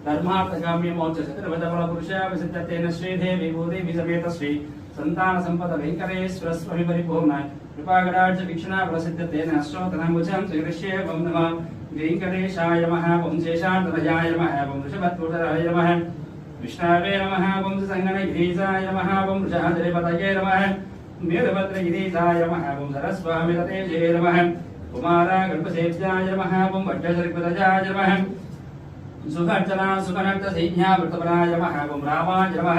धर्मार्थकाम्य मोक्ष चतुर्विधफल पुरुषा विसिद्धतेन श्रीदेवी भूदेवी समेत श्री संतान संपद वेंकटेश्वर स्वामी परिपूर्ण कृपागराज वीक्षणा प्रसिद्धतेन अश्रोतनामुजं श्रीकृष्ये वं नमः वेंकटेशाय नमः वं शेषान्तनयाय नमः वं वृषभत्वतराय नमः विष्णवे नमः वं संगणगिरीशाय नमः वं वृषाद्रिपतये नमः वीरभद्रगिरीशाय नमः वं सरस्वामिततेजये नमः कुमारा गणपसेव्याय नमः वं वड्डसरिपतजाय नमः सुखर्चना सुखनक्त सैन्या वृतपराय नमः वं रामाय नमः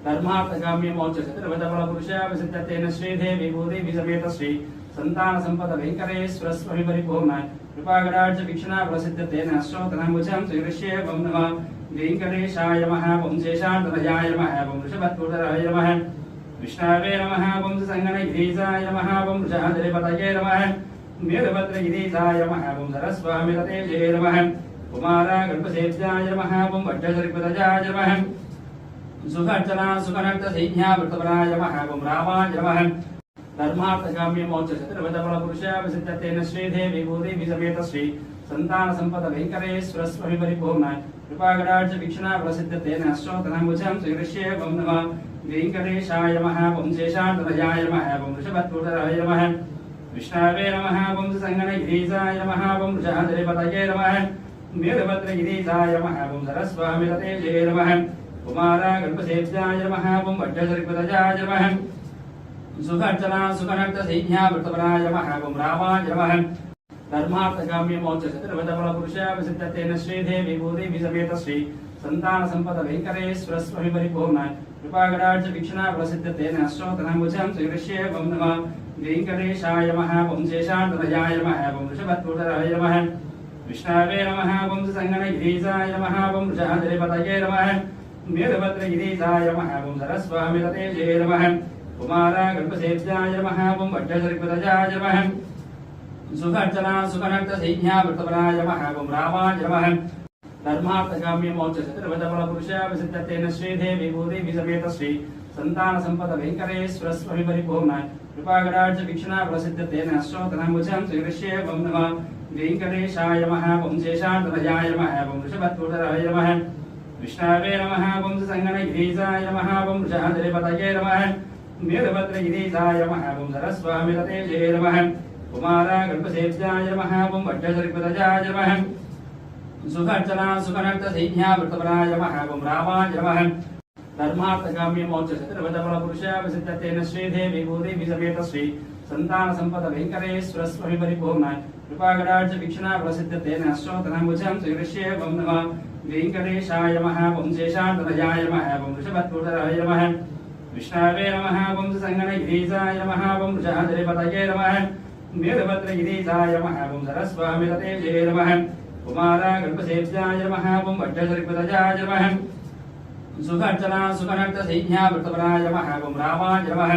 धर्मार्थकाम्य मोक्ष चतुर्विधफल पुरुषा विसिद्धतेन श्रीदेवी भूदेवी समेत श्री संतान संपद वेंकटेश्वर स्वामी परिपूर्ण कृपागराज वीक्षणा प्रसिद्धतेन अश्रोतनामुजं श्रीकृष्ये वं नमः वेंकटेशाय नमः वं शेषान्तनयाय नमः वं वृषभत्वतराय नमः विष्णवे नमः वं संगणगिरीशाय नमः वं वृषाद्रिपतये नमः वीरभद्रगिरीशाय नमः वं सरस्वामिततेजये नमः कुमारा गणपसेव्याय नमः वं वड्डसरिपतजाय नमः सुखर्चना सुखनक्त सैन्या वृतपराय नमः वं रामाय नमः धर्मार्थकाम्य मोक्ष चतुर्विधफल पुरुषा विसिद्धतेन श्रीदेवी भूदेवी समेत श्री संतान संपद वेंकटेश्वर स्वामी परिपूर्ण कृपागराज वीक्षणा प्रसिद्धतेन अश्रोतनामुजं श्रीकृष्ये वं नमः वेंकटेशाय नमः वं शेषान्तनयाय नमः वं वृषभत्वतराय नमः विष्णवे नमः वं संगणगिरीशाय नमः वं वृषाद्रिपतये नमः वीरभद्रगिरीशाय नमः वं सरस्वामिततेजये नमः कुमारा गणपसेव्याय नमः वं वड्डसरिपतजाय नमः सुखर्चना सुखनक्त सैन्या वृतपराय नमः वं रामाय नमः धर्मार्थकाम्य मोक्ष चतुर्विधफल पुरुषा विसिद्धतेन श्रीदेवी भूदेवी समेत श्री संतान संपद वेंकटेश्वर स्वामी परिपूर्ण कृपागराज वीक्षणा प्रसिद्धतेन अश्रोतनामुजं श्रीकृष्ये वं नमः वेंकटेशाय नमः वं शेषान्तनयाय नमः वं वृषभत्वतराय नमः विष्णवे नमः वं संगणगिरीशाय नमः वं वृषाद्रिपतये नमः वीरभद्रगिरीशाय नमः वं सरस्वामिततेजये नमः कुमारा गणपसेव्याय नमः वं वड्डसरिपतजाय नमः सुखर्चना सुखनक्त सैन्या वृतपराय नमः वं रामाय नमः धर्मार्थकाम्य मोक्ष चतुर्विधफल पुरुषा विसिद्धतेन श्रीदेवी भूदेवी समेत श्री संतान संपद वेंकटेश्वर स्वामी परिपूर्ण कृपागराज वीक्षणा प्रसिद्धतेन अश्रोतनामुजं श्रीकृष्ये वं नमः वेंकटेशाय नमः वं शेषान्तनयाय नमः वं वृषभत्वतराय नमः विष्णवे नमः वं संगणगिरीशाय नमः वं वृषाद्रिपतये नमः वीरभद्रगिरीशाय नमः वं सरस्वामिततेजये नमः कुमारा गणपसेव्याय नमः वं वड्डसरिपतजाय नमः सुखर्चना सुखनक्त सैन्या वृतपराय नमः वं रामाय नमः धर्मार्थकाम्य मोक्ष चतुर्विधफल पुरुषा विसिद्धतेन श्रीदेवी भूदेवी समेत श्री संतान संपद वेंकटेश्वर स्वामी परिपूर्ण कृपागराज वीक्षणा प्रसिद्धतेन अश्रोतनामुजं श्रीकृष्ये वं नमः वेंकटेशाय नमः वं शेषान्तनयाय नमः वं वृषभत्वतराय नमः विष्णवे नमः वं संगणगिरीशाय नमः वं वृषाद्रिपतये नमः वीरभद्रगिरीशाय नमः वं सरस्वामिततेजये नमः कुमारा गणपसेव्याय नमः वं वड्डसरिपतजाय नमः सुखर्चना सुखनक्त सैन्या वृतपराय नमः वं रामाय नमः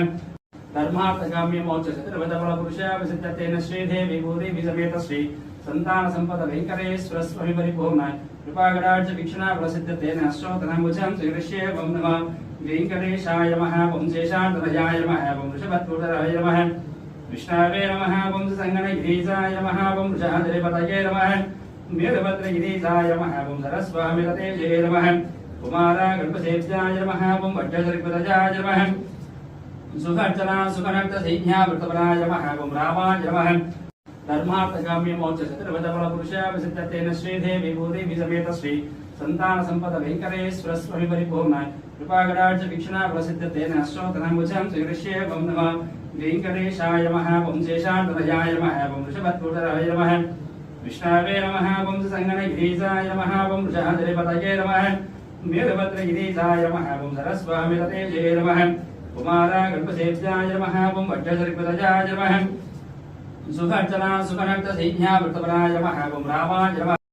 धर्मार्थकाम्य मोक्ष चतुर्विधफल पुरुषा विसिद्धतेन श्रीदेवी भूदेवी समेत श्री संतान संपद वेंकटेश्वर स्वामी परिपूर्ण कृपागराज वीक्षणा प्रसिद्धतेन अश्रोतनामुजं श्रीकृष्ये वं नमः वेंकटेशाय नमः वं शेषान्तनयाय नमः वं वृषभत्वतराय नमः विष्णवे नमः वं संगणगिरीशाय नमः वं वृषाद्रिपतये नमः वीरभद्रगिरीशाय नमः वं सरस्वामिततेजये नमः कुमारा गणपसेव्याय नमः वं वड्डसरिपतजाय नमः सुखर्चना सुखनक्त सैन्या वृतपराय नमः वं रामाय नमः धर्मार्थकाम्य मोक्ष चतुर्विधफल पुरुषा विसिद्धतेन श्रीदेवी भूदेवी समेत श्री संतान संपद वेंकटेश्वर स्वामी परिपूर्ण कृपागराज वीक्षणा प्रसिद्धतेन अश्रोतनामुजं श्रीकृष्ये वं नमः वेंकटेशाय नमः वं शेषान्तनयाय नमः वं वृषभत्वतराय नमः विष्णवे नमः वं संगणगिरीशाय नमः वं वृषाद्रिपतये नमः वीरभद्रगिरीशाय नमः वं सरस्वामिततेजये नमः कुमारा गणपसेव्याय नमः वं वड्डसरिपतजाय नमः सुखर्चना सुखनक्त सैन्या वृतपराय नमः वं रामाय नमः